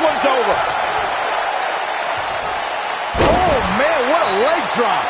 one's over. Oh, man, what a leg drop.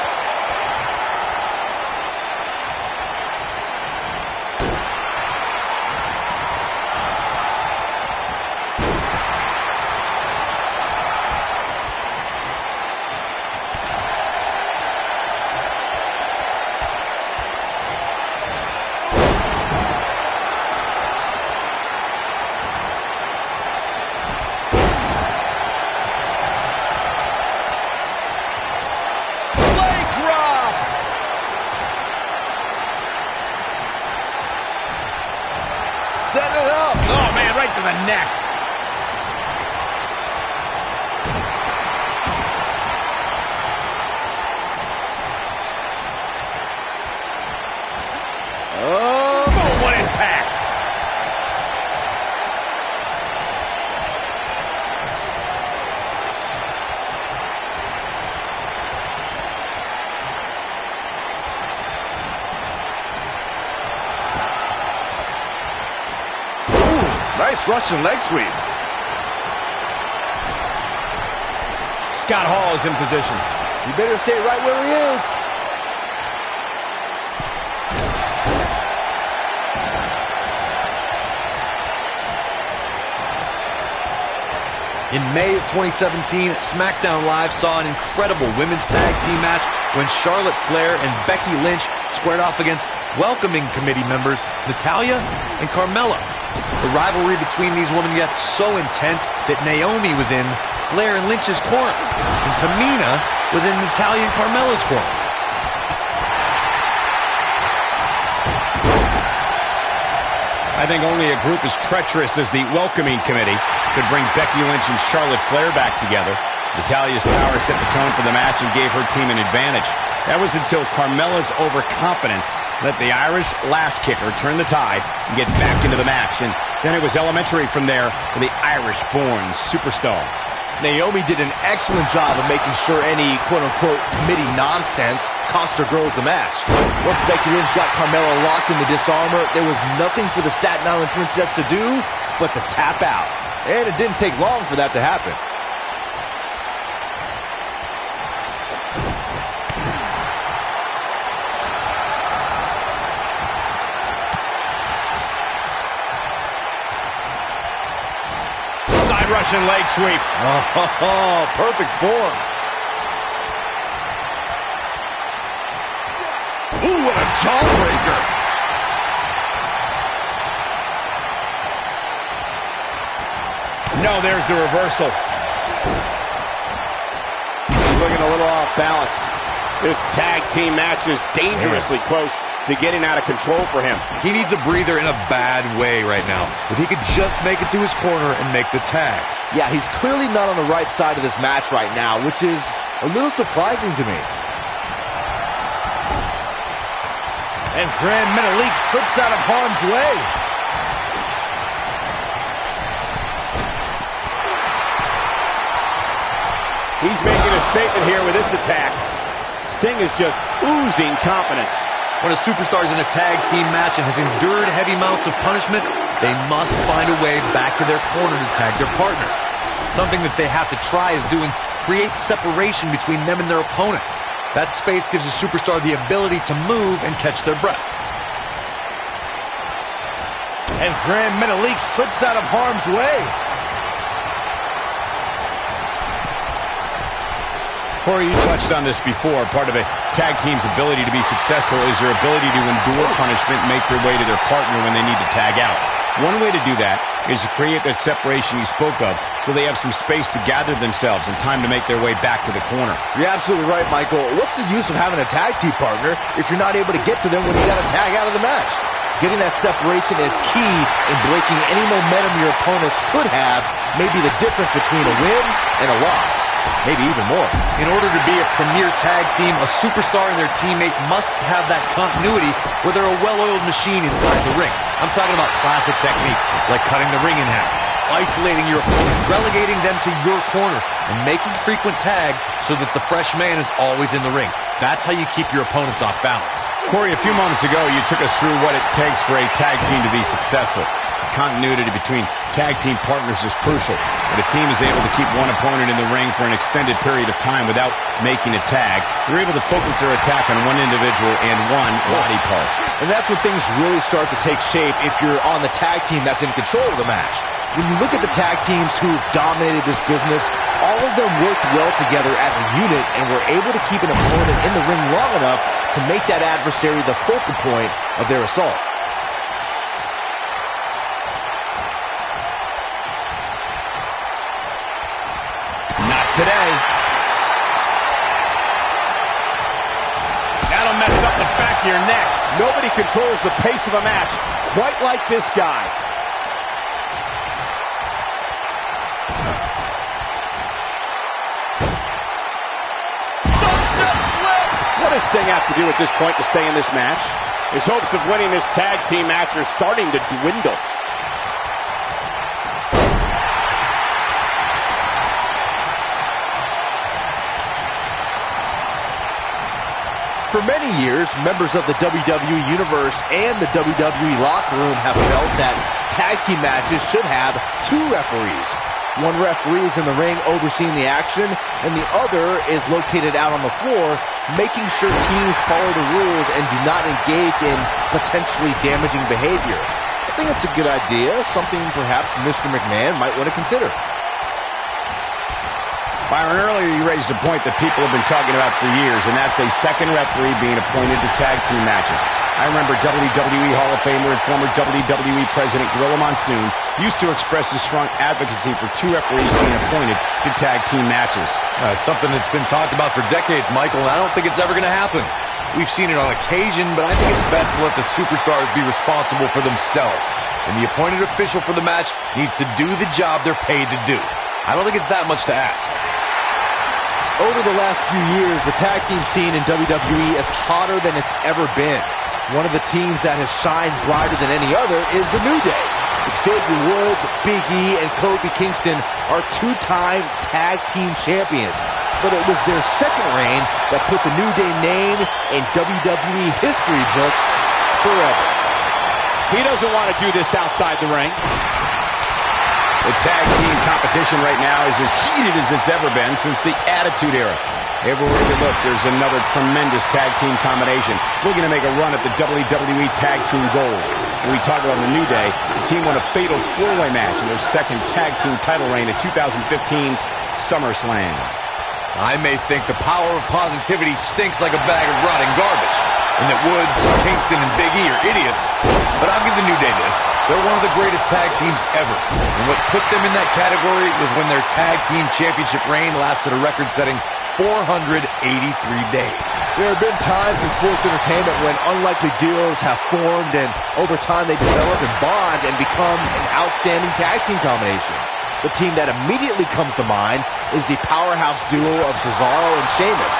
Set it up. Oh, man, right to the neck. Oh, what impact. Nice Russian leg sweep. Scott Hall is in position. You better stay right where he is. In May of 2017, SmackDown Live saw an incredible women's tag team match when Charlotte Flair and Becky Lynch squared off against welcoming committee members Natalya and Carmella. The rivalry between these women got so intense that Naomi was in Flair and Lynch's corner, and Tamina was in Natalya and Carmella's corner. I think only a group as treacherous as the welcoming committee could bring Becky Lynch and Charlotte Flair back together. Natalya's power set the tone for the match and gave her team an advantage. That was until Carmella's overconfidence let the Irish lass kicker turn the tide and get back into the match. And then it was elementary from there for the Irish-born superstar. Naomi did an excellent job of making sure any quote-unquote committee nonsense cost her girls the match. Once Becky Lynch got Carmella locked in the disarmor, there was nothing for the Staten Island Princess to do but to tap out. And it didn't take long for that to happen. Russian leg sweep. Oh, perfect form. Ooh, what a jawbreaker. No, there's the reversal. Looking a little off balance. This tag team match is dangerously close to getting out of control for him. He needs a breather in a bad way right now. If he could just make it to his corner and make the tag. Yeah, he's clearly not on the right side of this match right now, which is a little surprising to me. And Grand Metalik slips out of harm's way. He's making a statement here with this attack. Sting is just oozing confidence. When a superstar is in a tag team match and has endured heavy amounts of punishment, they must find a way back to their corner to tag their partner. Something that they have to try is doing create separation between them and their opponent. That space gives a superstar the ability to move and catch their breath. And Grand Metalik slips out of harm's way. Corey, you touched on this before. Part of a tag team's ability to be successful is their ability to endure punishment and make their way to their partner when they need to tag out. One way to do that is to create that separation you spoke of so they have some space to gather themselves and time to make their way back to the corner. You're absolutely right, Michael. What's the use of having a tag team partner if you're not able to get to them when you got to tag out of the match? Getting that separation is key in breaking any momentum your opponents could have, maybe the difference between a win and a loss. Maybe even more. In order to be a premier tag team, a superstar and their teammate must have that continuity where they're a well-oiled machine inside the ring. I'm talking about classic techniques like cutting the ring in half, isolating your opponent, relegating them to your corner, and making frequent tags so that the fresh man is always in the ring. That's how you keep your opponents off balance. Corey, a few moments ago, you took us through what it takes for a tag team to be successful. Continuity between tag team partners is crucial. When a team is able to keep one opponent in the ring for an extended period of time without making a tag, they're able to focus their attack on one individual and one body part. And that's when things really start to take shape if you're on the tag team that's in control of the match. When you look at the tag teams who've dominated this business, all of them worked well together as a unit and were able to keep an opponent in the ring long enough to make that adversary the focal point of their assault. Not today. That'll mess up the back of your neck. Nobody controls the pace of a match quite like this guy. What does Sting have to do at this point to stay in this match? His hopes of winning this tag team match are starting to dwindle. For many years, members of the WWE Universe and the WWE locker room have felt that tag team matches should have two referees. One referee is in the ring overseeing the action, and the other is located out on the floor, making sure teams follow the rules and do not engage in potentially damaging behavior. I think it's a good idea, something perhaps Mr. McMahon might want to consider. Byron, earlier you raised a point that people have been talking about for years, and that's a second referee being appointed to tag team matches. I remember WWE Hall of Famer and former WWE President Gorilla Monsoon used to express his strong advocacy for two referees being appointed to tag team matches. It's something that's been talked about for decades, Michael, and I don't think it's ever going to happen. We've seen it on occasion, but I think it's best to let the superstars be responsible for themselves. And the appointed official for the match needs to do the job they're paid to do. I don't think it's that much to ask. Over the last few years, the tag team scene in WWE is hotter than it's ever been. One of the teams that has shined brighter than any other is the New Day. Xavier Woods, Big E, and Kofi Kingston are two-time tag team champions. But it was their second reign that put the New Day name in WWE history books forever. He doesn't want to do this outside the ring. The tag team competition right now is as heated as it's ever been since the Attitude Era. Everywhere you look, there's another tremendous tag team combination looking to make a run at the WWE Tag Team Gold. When we talk about the New Day, the team won a fatal four-way match in their second tag team title reign at 2015's SummerSlam. I may think the power of positivity stinks like a bag of rotting garbage, and that Woods, Kingston, and Big E are idiots, but I'll give the New Day this. They're one of the greatest tag teams ever, and what put them in that category was when their tag team championship reign lasted a record-setting 483 days. There have been times in sports entertainment when unlikely duos have formed, and over time they develop and bond and become an outstanding tag team combination. The team that immediately comes to mind is the powerhouse duo of Cesaro and Sheamus.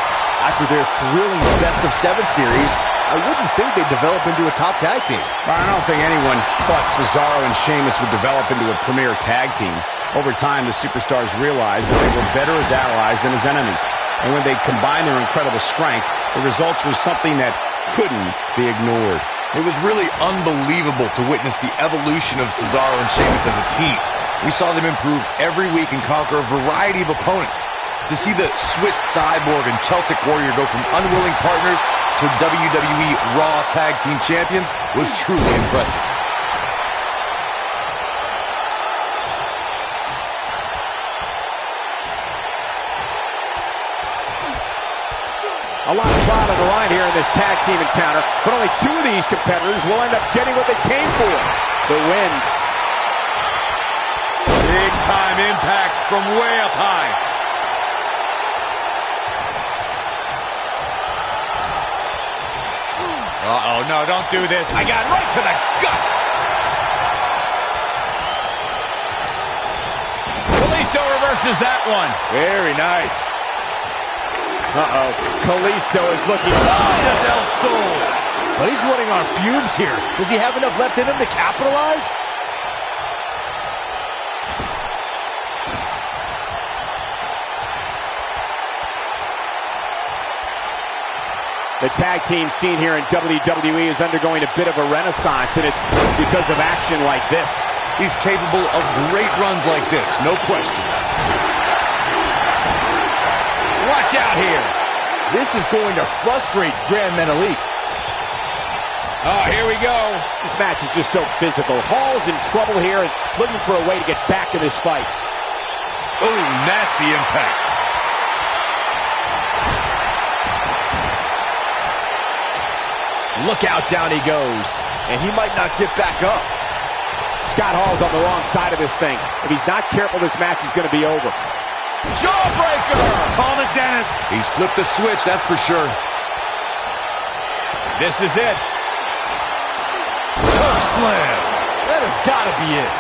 After their thrilling best-of-7 series, I wouldn't think they'd develop into a top tag team. I don't think anyone thought Cesaro and Sheamus would develop into a premier tag team. Over time, the superstars realized that they were better as allies than as enemies. And when they combined their incredible strength, the results were something that couldn't be ignored. It was really unbelievable to witness the evolution of Cesaro and Sheamus as a team. We saw them improve every week and conquer a variety of opponents. To see the Swiss Cyborg and Celtic Warrior go from unwilling partners to WWE Raw Tag Team Champions was truly impressive. A lot of clout on the line here in this tag team encounter, but only two of these competitors will end up getting what they came for, the win. Big time impact from way up high. Uh-oh, no, don't do this. I got right to the gut. Kalisto reverses that one. Very nice. Uh-oh. Kalisto is looking... Del Sol. But he's running on fumes here. Does he have enough left in him to capitalize? The tag team scene here in WWE is undergoing a bit of a renaissance, and it's because of action like this. He's capable of great runs like this, no question. Watch out here. This is going to frustrate Grand Metalik. Oh, here we go. This match is just so physical. Hall's in trouble here and looking for a way to get back in this fight. Oh, nasty impact. Look out, down he goes. And he might not get back up. Scott Hall's on the wrong side of this thing. If he's not careful, this match is going to be over. Jawbreaker! Call it, Dennis. He's flipped the switch, that's for sure. This is it. Choke slam. That has got to be it.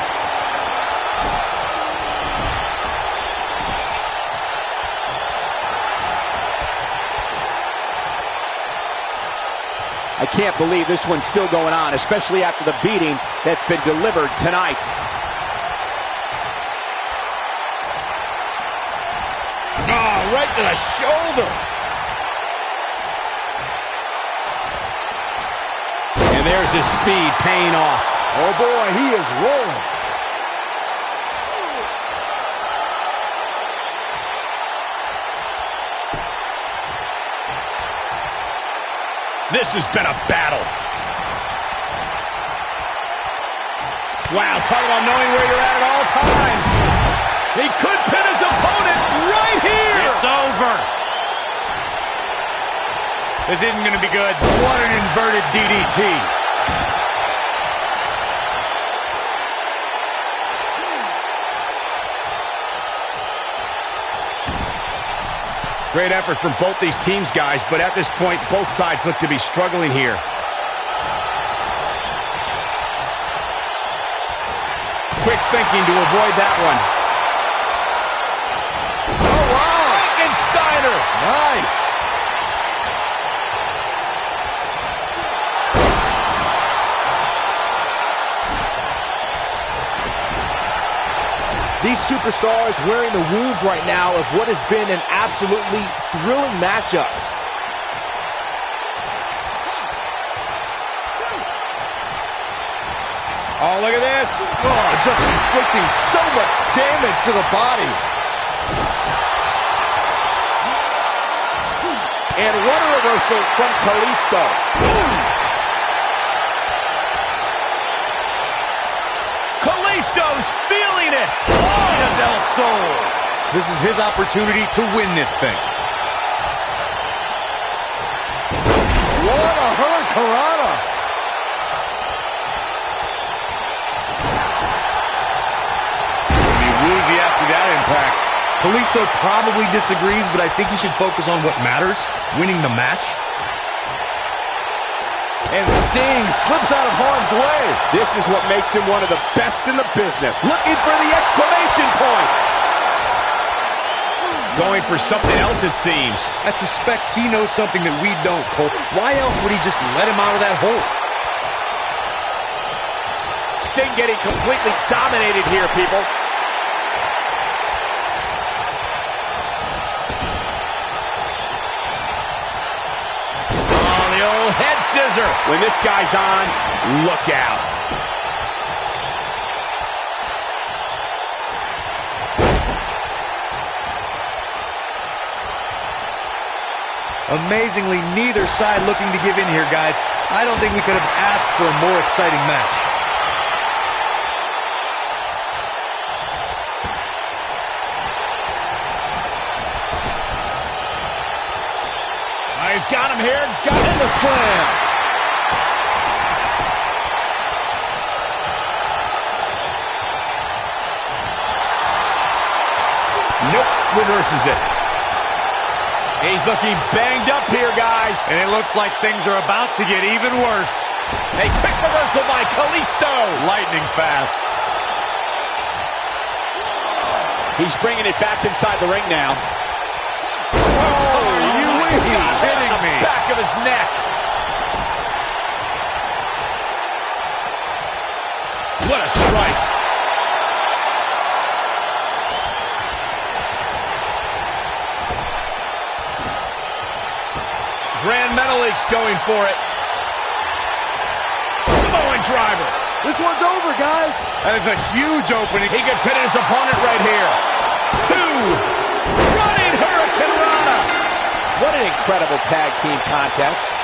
I can't believe this one's still going on, especially after the beating that's been delivered tonight. Oh, right to the shoulder. And there's his speed paying off. Oh, boy, he is rolling. This has been a battle. Wow, talk about knowing where you're at all times. He could pin his opponent right here. It's over. This isn't going to be good. What an inverted DDT. Great effort from both these teams, guys, but at this point, both sides look to be struggling here. Quick thinking to avoid that one. Oh, wow. Frankensteiner. Nice. These superstars wearing the wounds right now of what has been an absolutely thrilling matchup. Oh, look at this. Oh, just inflicting so much damage to the body. And what a reversal from Kalisto. Kalisto's feeling it. Vida del Sol. This is his opportunity to win this thing. What a hurricanrana. Gonna be woozy after that impact. Kalisto probably disagrees, but I think he should focus on what matters, winning the match. And Sting slips out of harm's way. This is what makes him one of the best in the business. Looking for the exclamation point. Going for something else, it seems. I suspect he knows something that we don't, Cole. Why else would he just let him out of that hole? Sting getting completely dominated here, people. Oh, the old head scissor. When this guy's on, look out. Amazingly, neither side looking to give in here, guys. I don't think we could have asked for a more exciting match. He's got him here. He's got him In the slam. Nope, reverses it. He's looking banged up here, guys. And it looks like things are about to get even worse. A quick reversal by Kalisto. Lightning fast. He's bringing it back inside the ring now. Are you kidding me? Back of his neck. What a strike. Grand Metalik's going for it. Samoan driver. This one's over, guys. That is a huge opening. He could pin his opponent right here. 2. Running Hurricane Rana. What an incredible tag team contest.